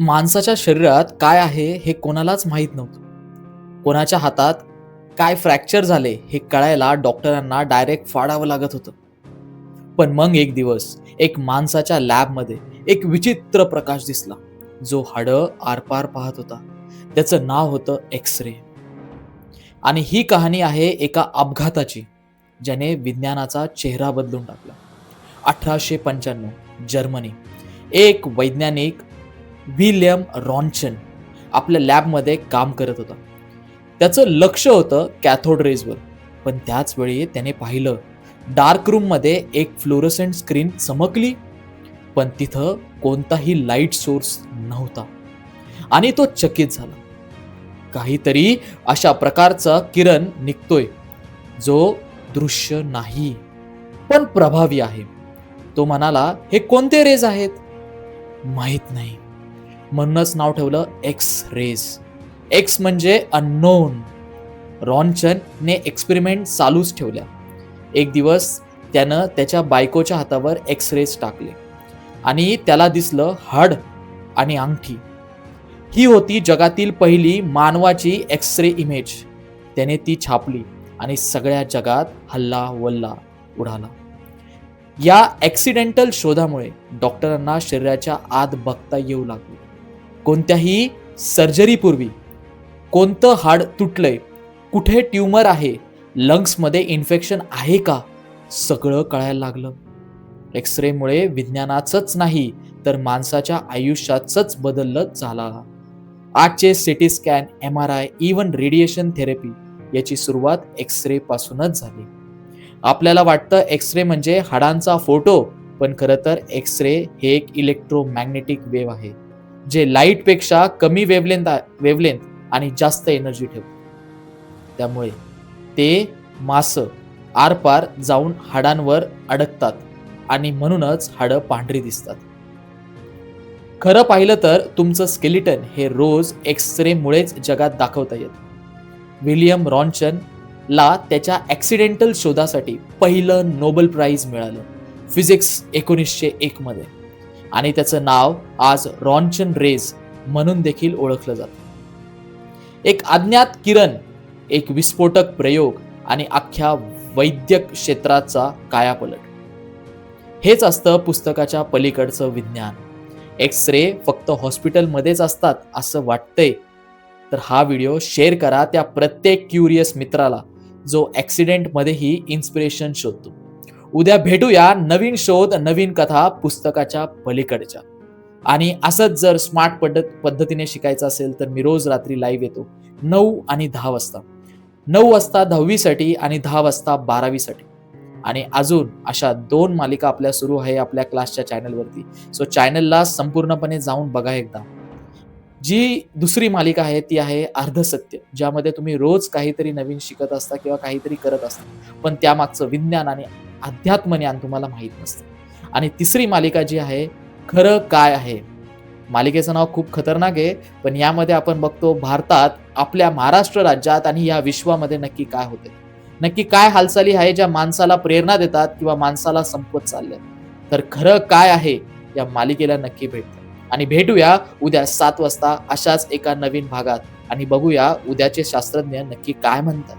माणसाच्या शरीरात काय आहे हे कोणालाच माहीत नव्हतं. कोणाच्या हातात काय फ्रॅक्चर झाले हे कळायला डॉक्टरांना डायरेक्ट फाडावं लागत होतं. पण मग एक दिवस एक माणसाच्या लॅबमध्ये एक विचित्र प्रकाश दिसला, जो हाडं आरपार पाहत होता. त्याचं नाव होतं एक्स-रे. आणि ही कहाणी आहे एका अपघाताची, ज्याने विज्ञानाचा चेहरा बदलून टाकला. 1895 जर्मनी. एक वैज्ञानिक विल्यम रॉन्चन आपल्या लॅबमध्ये काम करत होता. त्याचं लक्ष होतं कॅथोड रेजवर. पण त्याच वेळी त्याने पाहिलं, डार्क रूममध्ये एक फ्लोरोसेंट स्क्रीन चमकली, पण तिथं कोणताही लाईट सोर्स नव्हता. आणि तो चकित झाला. काहीतरी अशा प्रकारचा किरण निघतोय, जो दृश्य नाही पण प्रभावी आहे. तो म्हणाला, हे कोणते रेज आहेत? माहित नाही. म्हणूनच नाव ठेवलं एक्स रेज. एक्स म्हणजे अननोन. रॉन्चनने एक्सपेरिमेंट चालूच ठेवल्या. एक दिवस त्यानं त्याच्या बायकोच्या हातावर एक्स रेज टाकले आणि त्याला दिसलं हाड आणि अंगठी. ही होती जगातील पहिली मानवाची एक्स-रे इमेज. त्याने ती छापली आणि सगळ्या जगात हल्ला वल्ला उडाला. या ॲक्सिडेंटल शोधामुळे डॉक्टरांना शरीराच्या आत बघता येऊ लागले. कोणत्याही सर्जरीपूर्वी कोणतं हाड तुटलंय, कुठे ट्यूमर आहे, लंग्समध्ये इन्फेक्शन आहे का, सगळं कळायला लागलं. एक्स-रेमुळे विज्ञानाचंच नाही तर माणसाच्या आयुष्याचंच बदललं झाला. आजचे CT scan, MRI, even radiation therapy याची सुरुवात एक्स-रे पासूनच झाली. आपल्याला वाटतं एक्स-रे म्हणजे हाडांचा फोटो, पण खरं तर एक्स-रे हे एक इलेक्ट्रोमॅग्नेटिक वेव्ह आहे, जे लाईटपेक्षा कमी वेव्हलेंथ आणि जास्त एनर्जी ठेवते. त्यामुळे ते मासं आरपार जाऊन हाडांवर अडकतात आणि म्हणूनच हाडं पांढरी दिसतात. खरं पाहिलं तर तुमचं स्केलिटन हे रोज एक्स-रे मुळेच जगात दाखवता येतं. विल्यम रॉन्चनला त्याच्या ॲक्सिडेंटल शोधासाठी पहिलं नोबेल प्राइज मिळालं, फिजिक्स 1901 मध्ये. आणि त्याचं नाव आज रॉन्चन रेज म्हणून देखील ओळखलं जातं. एक अज्ञात किरण, एक विस्फोटक प्रयोग आणि अख्ख्या वैद्यक क्षेत्राचा कायापलट. हेच असतं पुस्तकाच्या पलीकडचं विज्ञान. एक्स-रे फक्त हॉस्पिटलमध्येच असतात असं वाटतंय तर हा व्हिडिओ शेअर करा त्या प्रत्येक क्युरियस मित्राला, जो ॲक्सिडेंटमध्येही इन्स्पिरेशन शोधतो. उद्या भेटूया नवीन शोध, नवीन कथा पुस्तकाच्या पलीकडच्या. आणि असंच जर स्मार्ट पद्धतीने शिकायचं असेल तर मी रोज रात्री लाईव्ह येतो 9 आणि 10 वाजता. 9 वाजता 10वी साठी आणि 10 वाजता 12वी साठी. आणि अजून अशा 2 मालिका आपल्या सुरू आहे आपल्या क्लासच्या चॅनलवरती. सो चॅनलला संपूर्णपणे जाऊन बघा एकदा. जी दुसरी मालिका आहे ती आहे अर्धसत्य, ज्यामध्ये तुम्ही रोज काहीतरी नवीन शिकत असता किंवा काहीतरी करत असता, पण त्यामागचं विज्ञान आणि अध्यात्मज्ञान तुम्हाला माहीत नसतं. आणि तिसरी मालिका जी आहे खरं काय आहे. मालिकेचं नाव खूप खतरनाक आहे, पण यामध्ये आपण बघतो भारतात, आपल्या महाराष्ट्र राज्यात आणि या विश्वामध्ये नक्की काय होते, नक्की काय हालचाली आहे ज्या माणसाला प्रेरणा देतात किंवा माणसाला संपवत चालल्या. तर खरं काय आहे या मालिकेला नक्की भेटतं. आणि भेटूया उद्या 7 वाजता अशाच एका नवीन भागात आणि बघूया उद्याचे शास्त्रज्ञ नक्की काय म्हणतात.